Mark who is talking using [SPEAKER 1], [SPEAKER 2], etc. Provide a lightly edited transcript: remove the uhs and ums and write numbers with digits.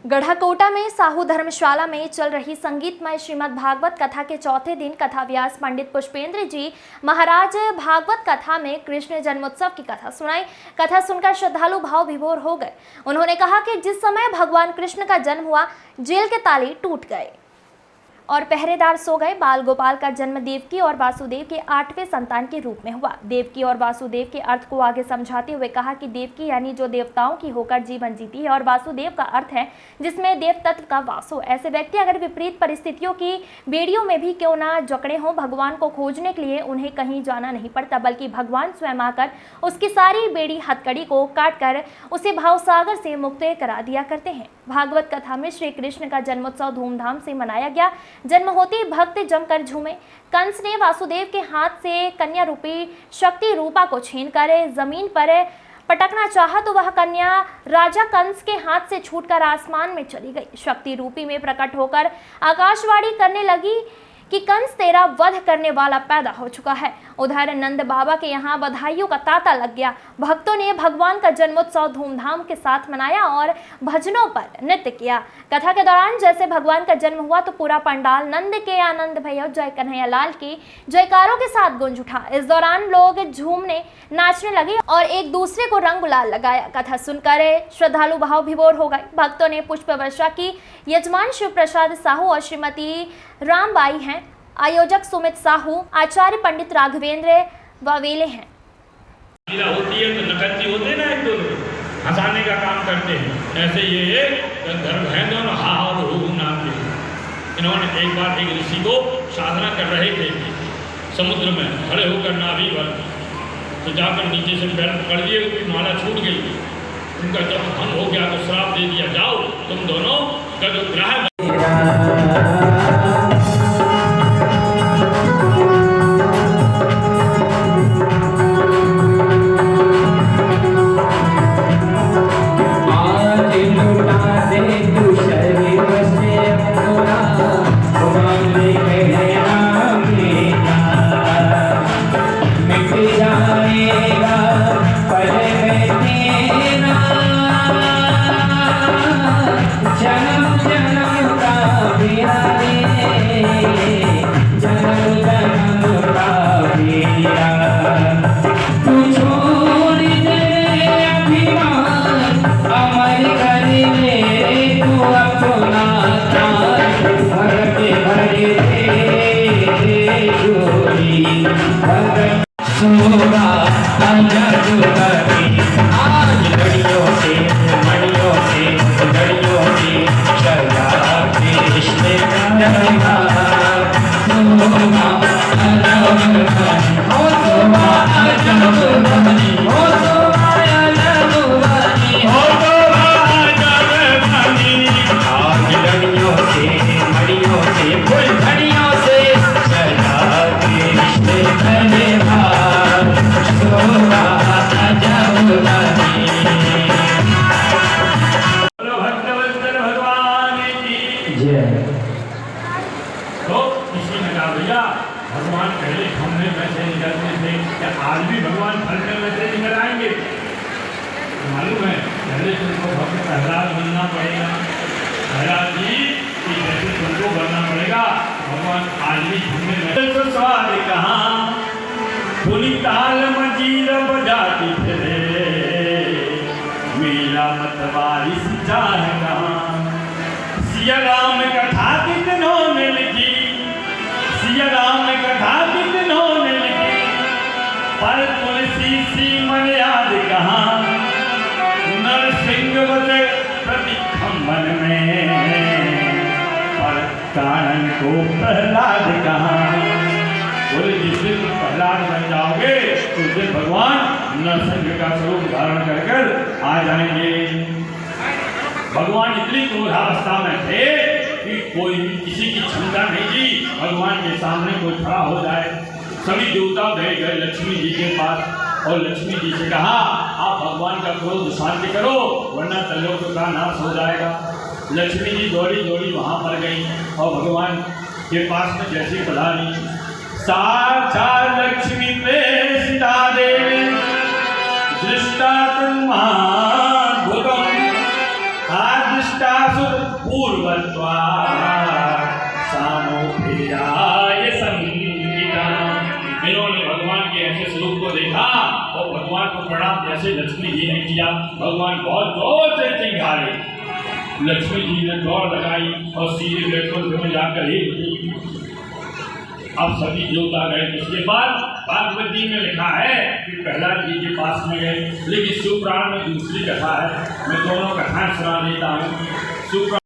[SPEAKER 1] गढ़ाकोटा में साहू धर्मशाला में चल रही संगीतमय श्रीमद् भागवत कथा के चौथे दिन कथा व्यास पंडित पुष्पेंद्र जी महाराज भागवत कथा में कृष्ण जन्मोत्सव की कथा सुनाई। कथा सुनकर श्रद्धालु भाव विभोर हो गए। उन्होंने कहा कि जिस समय भगवान कृष्ण का जन्म हुआ, जेल के ताले टूट गए और पहरेदार सो गए। बाल गोपाल का जन्म देवकी और वासुदेव के 8वें संतान के रूप में हुआ। देवकी और वासुदेव के अर्थ को आगे समझाते हुए कहा कि देवकी यानी जो देवताओं की होकर जीवन जीती है और वासुदेव का अर्थ है जिसमें देव तत्व का वास हो। ऐसे व्यक्ति अगर विपरीत परिस्थितियों की बेड़ियों में भी क्यों ना जकड़े हों, भगवान को खोजने के लिए उन्हें कहीं जाना नहीं पड़ता, बल्कि भगवान स्वयं आकर उसकी सारी बेड़ी हथकड़ी को काट कर उसे भावसागर से मुक्त करा दिया करते हैं। भागवत कथा में श्री कृष्ण का जन्मोत्सव धूमधाम से मनाया गया। जन्म होते ही भक्त जमकर झूमे। कंस ने वासुदेव के हाथ से कन्या रूपी शक्ति रूपा को छीनकर जमीन पर पटकना चाहा तो वह कन्या राजा कंस के हाथ से छूटकर आसमान में चली गई। शक्ति रूपी में प्रकट होकर आकाशवाणी करने लगी कि कंस तेरा वध करने वाला पैदा हो चुका है। उधर नंद बाबा के यहाँ बधाइयों का तांता लग गया। भक्तों ने भगवान का जन्मोत्सव धूमधाम के साथ मनाया और भजनों पर नृत्य किया। कथा के दौरान जैसे भगवान का जन्म हुआ तो पूरा पंडाल नंद के आनंद भैया जय कन्हैया लाल की जयकारों के साथ गूंज उठा। इस दौरान लोग झूमने नाचने लगे और एक दूसरे को रंग गुलाल लगाया। कथा सुनकर श्रद्धालु भाव विभोर हो गए। भक्तों ने पुष्प वर्षा की। यजमान शिव प्रसाद साहू और श्रीमती रामबाई हैं। आयोजक सुमित साहू, आचार्य पंडित राघवेंद्र वावेले हैं।
[SPEAKER 2] होती है तो नकदी होते ना, एक दोनों हंसाने का काम करते हैं। ऐसे ये धर्म है दोनों, हा और हु नाम के। इन्होंने एक बार एक ऋषि को साधना कर रहे थे समुद्र में खड़े होकर नाभि पर, तो जाकर नीचे से पैर पकड़ लिए, उसकी माला छूट गई। उनका जब भंग हो गया तो श्राप दे दिया, जाओ तुम दोनों गजग्राह। भगवान पहले हमने वैसे निकलने थे, क्या आज भी भगवान फलकर वैसे निकल आएंगे? मालूम है पहले तुमको भक्त प्रहलाद बनना पड़ेगा। प्रहलाद जी की जैसे तुमको बनना पड़ेगा, भगवान आज भी हमने स्वाद कहाँ पुनि ताल मजीर बजाती फिरे, मेरा मतवारी सिचार कहाँ। सिया राम कथा कितनों ने लिखी, सिया राम कथा कितनों ने लिखी, पर तुलसी सी मन याद कहाँ। नरसिंह बसे प्रति खम्बन में, पर कानन को प्रहलाद कहाँ। बोले जिस दिन प्रहलाद बन जाओगे तो उस दिन भगवान नरसिंह का स्वरूप धारण कर आ जाएंगे। भगवान इतनी क्रोधावस्था में थे कि कोई किसी की क्षमता नहीं थी भगवान के सामने कोई खड़ा हो जाए। सभी देवता गए लक्ष्मी जी के पास और लक्ष्मी जी से कहा आप भगवान का क्रोध शांति करो वरना त्रिलोक का नाश हो जाएगा। लक्ष्मी जी दौड़ी दौड़ी वहाँ पर गई और भगवान के पास में जैसी पधारी, साक्षात् लक्ष्मी पे सीता देवी दृष्टा तुम महाभूतम आदिष्टा पूर्वत्वा सामोपयाय संगीता। इन्होंने भगवान के ऐसे स्वरूप को देखा और भगवान को प्रणाम जैसे लक्ष्मी जी ने किया। भगवान बहुत जोर से चिंगारे। लक्ष्मी जी ने दौड़ लगाई और सीधे बैकुंठ में जाकर ही अब सभी देवता गए। उसके बाद भागवत जी में लिखा है कि प्रहलाद जी के पास में गए, लेकिन शिवपुराण में दूसरी कथा है। मैं दोनों कथाएं सुना देता हूँ। शिवपुराण